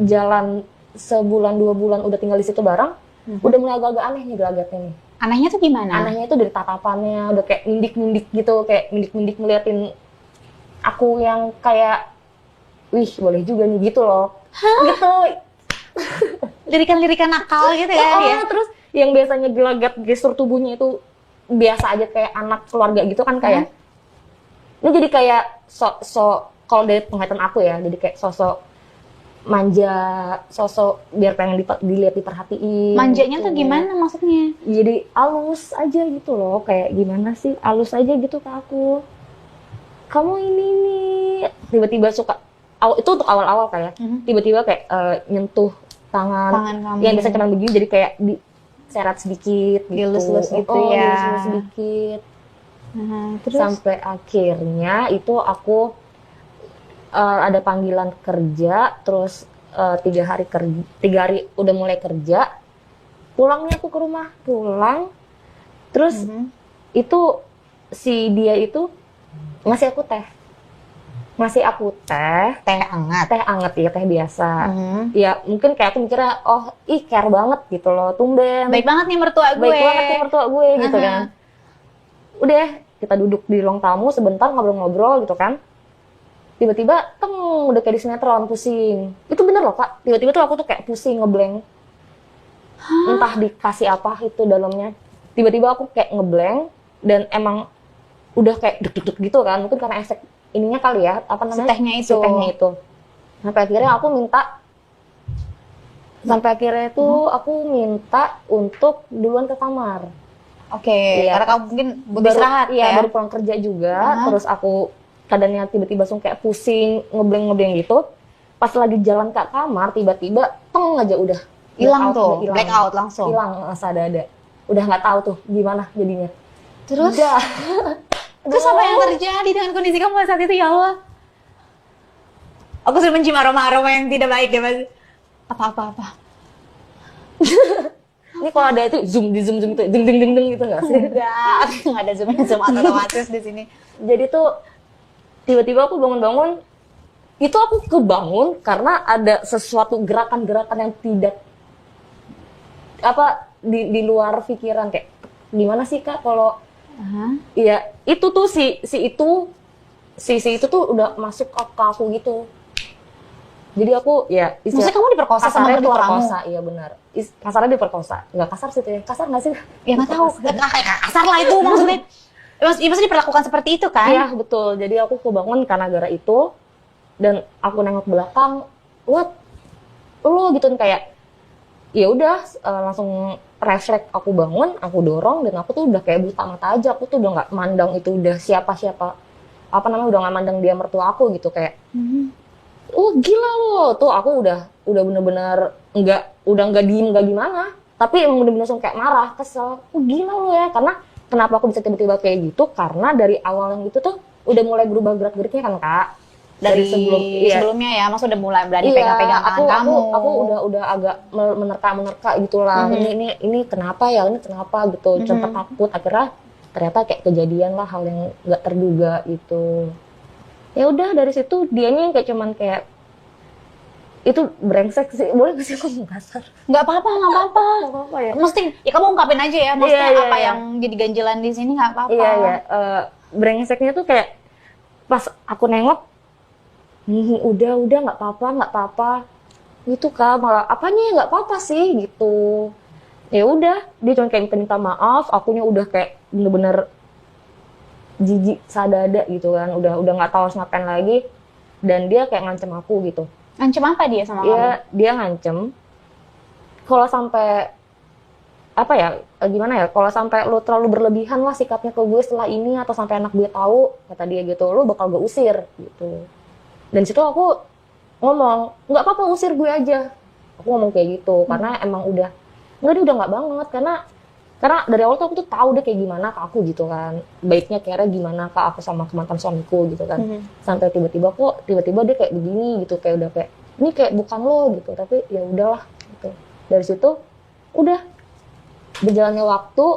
jalan sebulan 2 bulan udah tinggal di situ bareng, udah mulai agak-agak aneh nih gelagatnya nih. Anehnya tuh gimana? Anehnya itu dari tatapannya, udah kayak nindik-nindik gitu, kayak nindik-nindik ngeliatin aku yang kayak, wih boleh juga nih gitu loh. Gitu. Lirikan-lirikan nakal gitu kan ya? Terus yang biasanya gelagat gestur tubuhnya itu biasa aja kayak anak keluarga gitu kan kayak. Ini jadi kayak sok kalau dari penglihatan aku ya, jadi kayak sosok manja, sosok biar pengen dilihat diperhatiin. Manjanya gitu. tuh gimana maksudnya? Jadi halus aja gitu loh, kayak gimana sih, halus aja gitu ke aku. Kamu ini nih, tiba-tiba suka, itu untuk awal-awal kayak, tiba-tiba kayak nyentuh tangan kamu. Yang biasa cuma begini, jadi kayak diseret sedikit gitu. Dilus-lus gitu ya. Dilus-lus sedikit. Terus? Sampai akhirnya itu aku ada panggilan kerja, terus 3 hari udah mulai kerja, pulangnya aku ke rumah, terus itu si dia itu ngasih aku teh anget ya, teh biasa. Ya mungkin kayak aku mikirnya, oh care banget gitu loh, tumben baik banget nih mertua gue gitu kan. Udah kita duduk di ruang tamu sebentar ngobrol-ngobrol gitu kan. Tiba-tiba, udah kayak di sinetron, pusing. Itu bener loh, Kak. Tiba-tiba tuh aku tuh kayak pusing, ngeblank. Entah dikasih apa itu dalamnya. Tiba-tiba aku kayak ngeblank, dan emang udah kayak deg-deg gitu kan. Mungkin karena efek ininya kali ya, apa namanya? Si tehnya itu. Sampai akhirnya aku minta untuk duluan ke kamar. Oke, karena kamu mungkin butuh istirahat ya? Baru pulang kerja juga, terus aku keadaannya tiba-tiba langsung kayak pusing, ngebleng gitu. Pas lagi jalan ke kamar, tiba-tiba aja udah hilang tuh, blackout langsung. Hilang sadada. Udah nggak tahu tuh gimana jadinya. Terus apa yang terjadi dengan kondisi kamu saat itu, ya Allah? Aku sudah mencium aroma-aroma yang tidak baik ya, Mas. Apa. Ini kalau ada itu zoom gitu, ding gitu nggak sih? Nggak ada zoom otomatis di sini. Jadi tuh tiba-tiba aku bangun-bangun, itu aku kebangun karena ada sesuatu gerakan-gerakan yang tidak di luar pikiran, kayak gimana sih Kak kalau iya itu tuh si itu tuh udah masuk ke aku gitu. Jadi aku ya maksudnya kamu diperkosa sama mertua kamu? Iya benar. Kasarnya diperkosa. Nggak kasar sih tuh ya. Kasar nggak sih? Ya nggak tahu. Kasar lah itu maksudnya. Maksudnya diperlakukan seperti itu kan? Iya betul. Jadi aku kebangun karena gara itu, dan aku nengok belakang, what? Lo gitu kayak, ya udah langsung refleks aku bangun, aku dorong, dan aku tuh udah kayak buta mata aja. Aku tuh udah nggak mandang itu udah siapa udah nggak mandang dia mertua aku gitu kayak. Oh gila lo, tuh aku udah bener-bener nggak diem nggak gimana, tapi emang bener-bener langsung kayak marah, kesel. Oh gila lo ya, karena kenapa aku bisa tiba-tiba kayak gitu? Karena dari awal yang itu tuh udah mulai berubah gerak-geriknya kan Kak. Dari sebelumnya ya, Mas udah mulai berani pegang-pegang tangan kamu. Aku udah agak menerka gitulah. Ini kenapa ya? Ini kenapa gitu? Cepet takut, akhirnya ternyata kayak kejadian lah hal yang nggak terduga gitu. Ya udah dari situ dianya kayak cuman kayak itu brengsek sih, boleh nggak sih ngomong kasar? Nggak apa-apa ya. Mesti ya kamu ungkapin aja ya, maksudnya yang jadi ganjelan di sini nggak apa-apa. Iya. Brengseknya tuh kayak pas aku nengok, udah nggak apa-apa. Gitu Kak, malah apanya nggak apa-apa sih gitu. Ya udah, dia cuma kayak minta maaf, akunya udah kayak bener-bener jijik sadada gitu kan, udah nggak tahu harus ngapain lagi, dan dia kayak ngancem aku gitu. Ngancem apa dia sama kamu? Dia ngancem kalau sampai gimana ya, kalau sampai lo terlalu berlebihan lah sikapnya ke gue setelah ini, atau sampai anak gue tahu, kata dia gitu, lo bakal gue usir gitu. Dan situ aku ngomong, nggak apa-apa usir gue aja, aku ngomong kayak gitu. Karena emang udah nggak banget, karena dari awal tuh aku tuh tahu deh kayak gimana ke aku gitu kan, baiknya kira gimana ke aku sama mantan suamiku gitu kan. Sampai tiba-tiba dia kayak begini gitu, kayak udah kayak ini kayak bukan lo gitu, tapi ya udahlah gitu. Dari situ udah berjalannya waktu,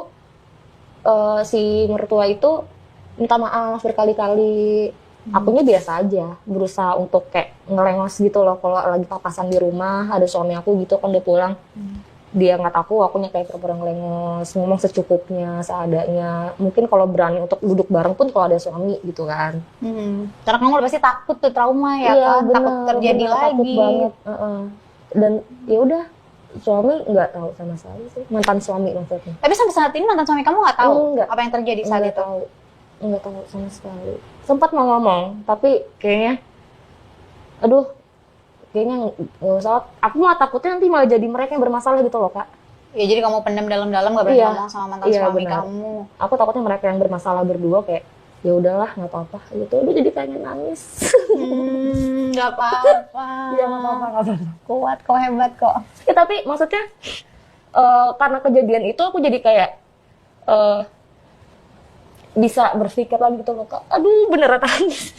si mertua itu minta maaf berkali-kali, Akunya biasa aja, berusaha untuk kayak ngelengos gitu loh kalau lagi papasan di rumah, ada suami aku gitu kan dia pulang. Dia nggak aku, akunya kayak pura-pura ngelengos, ngomong secukupnya, seadanya. Mungkin kalau berani untuk duduk bareng pun kalau ada suami gitu kan. Karena kamu pasti takut tuh trauma ya Iya, kan, takut bener, terjadi bener, takut lagi. banget. Dan ya udah, suami nggak tahu sama sekali sih, mantan suami maksudnya. Tapi sampai saat ini mantan suami kamu nggak tahu Enggak. apa yang terjadi saat Nggak itu? tahu, nggak tahu sama sekali. Sempat mau ngomong, tapi kayaknya, aduh, kayaknya nggak usah. Aku malah takutnya nanti malah jadi mereka yang bermasalah gitu loh kak. Ya jadi kamu pendam dalam-dalam gak berani Iya. ngomong sama mantan Iya, suami benar. kamu. Aku takutnya mereka yang bermasalah berdua kayak, ya udahlah nggak apa-apa gitu. Udah jadi pengen nangis. Nggak apa-apa. Iya nggak apa-apa, nggak apa-apa. Kuat kok, hebat kok. Ya tapi maksudnya karena kejadian itu aku jadi kayak bisa berpikir lagi gitu loh kak. Aduh beneran nangis.